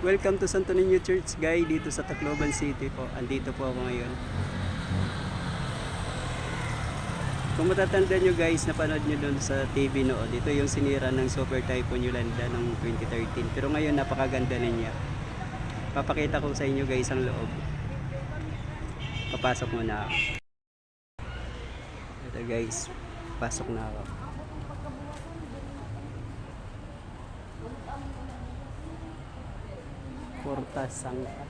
Welcome to Santo Niño Church, guys, dito sa Tacloban City po. Andito po ako ngayon. Kung matatanda nyo guys, napanood nyo doon sa TV noon, dito yung sinira ng Super Typhoon Yolanda noong 2013. Pero ngayon napakaganda na niya. Papakita ko sa inyo guys ang loob. Papasok muna ako. Ito guys, pasok na ako. Porta Sangka.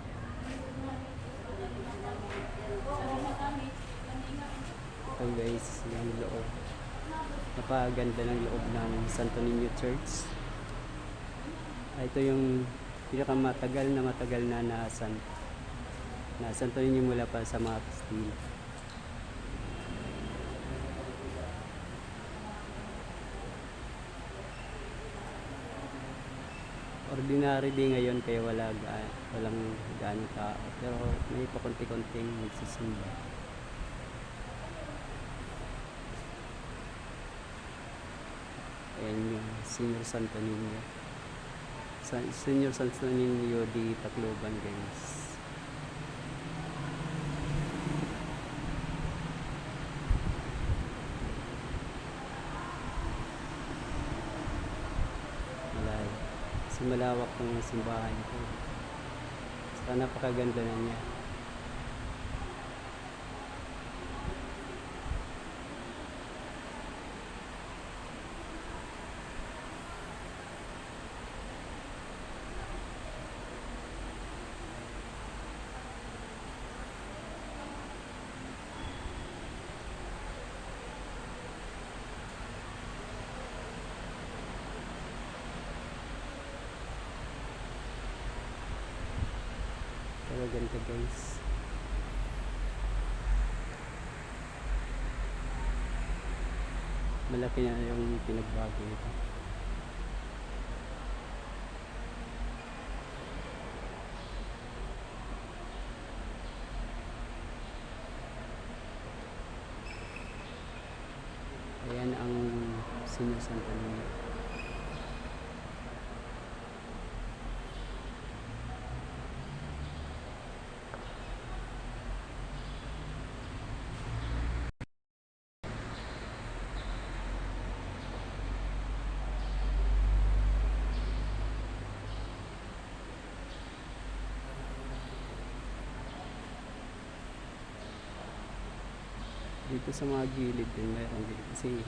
Ito guys, yung loob. Napakaganda ng loob ng Santo Niño Church. Ito yung pinakamatagal na na Santo Niño mula pa sa mga Kastila. Ordinary din ngayon kaya walang gaano tao, pero may pakunti-kunting nagsisimba. Ayan yung Senior Santo Niño. Senior Santo Niño di Tacloban guys. Kasi malawak ng simbahan ko. Basta napakaganda na niya. Ganda guys. Malaki na yung pinagbago ito. Ayan ang Senior Santo Niño. Dito sa mga gilid din meron din kasi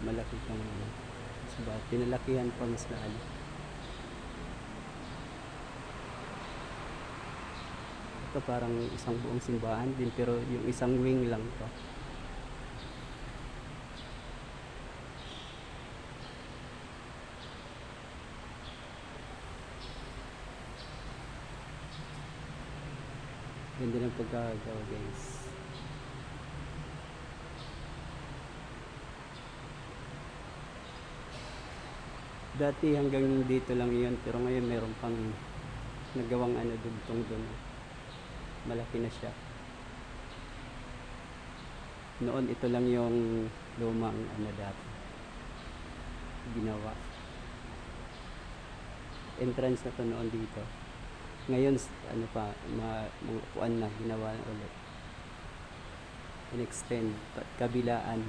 malaki kang diba, pinalakihan pa mas lalo. Ito parang isang buong simbahan din pero yung isang wing lang to. Ganda ng pagkakagawa guys. Dati hanggang dito lang yun, pero ngayon meron pang nagawang dugtong doon. Malaki na siya. Noon ito lang yung lumang dati ginawa. Entrance na to noon dito. Ngayon mga upuan na ginawa na ulit. In-extend kabilaan.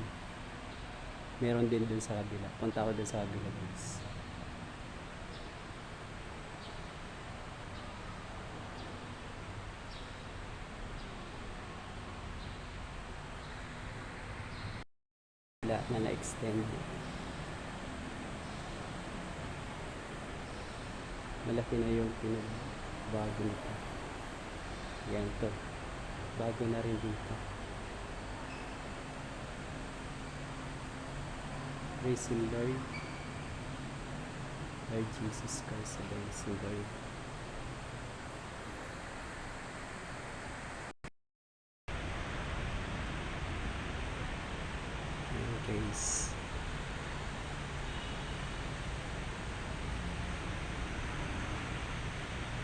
Meron din dun sa kabila. Punta ako dun sa kabila guys. Na na-extend. Malaki na yung pinagbago nito. Yan to. Bago na rin dito. Praise the Lord. Lord Jesus Christ, praise the Lord. Guys,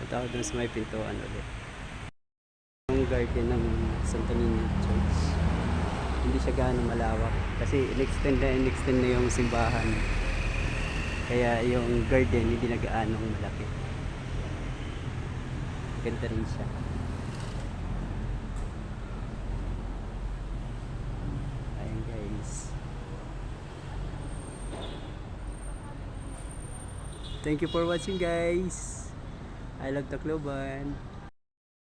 punta ako dun sa may pintuan ulit. Yung garden ng Santo Niño Church, hindi siya gaano malawak kasi in-extend na yung simbahan, kaya yung garden hindi na gaanong malaki. Ganda rin siya. Ayan guys. Thank you for watching guys. I love Tacloban.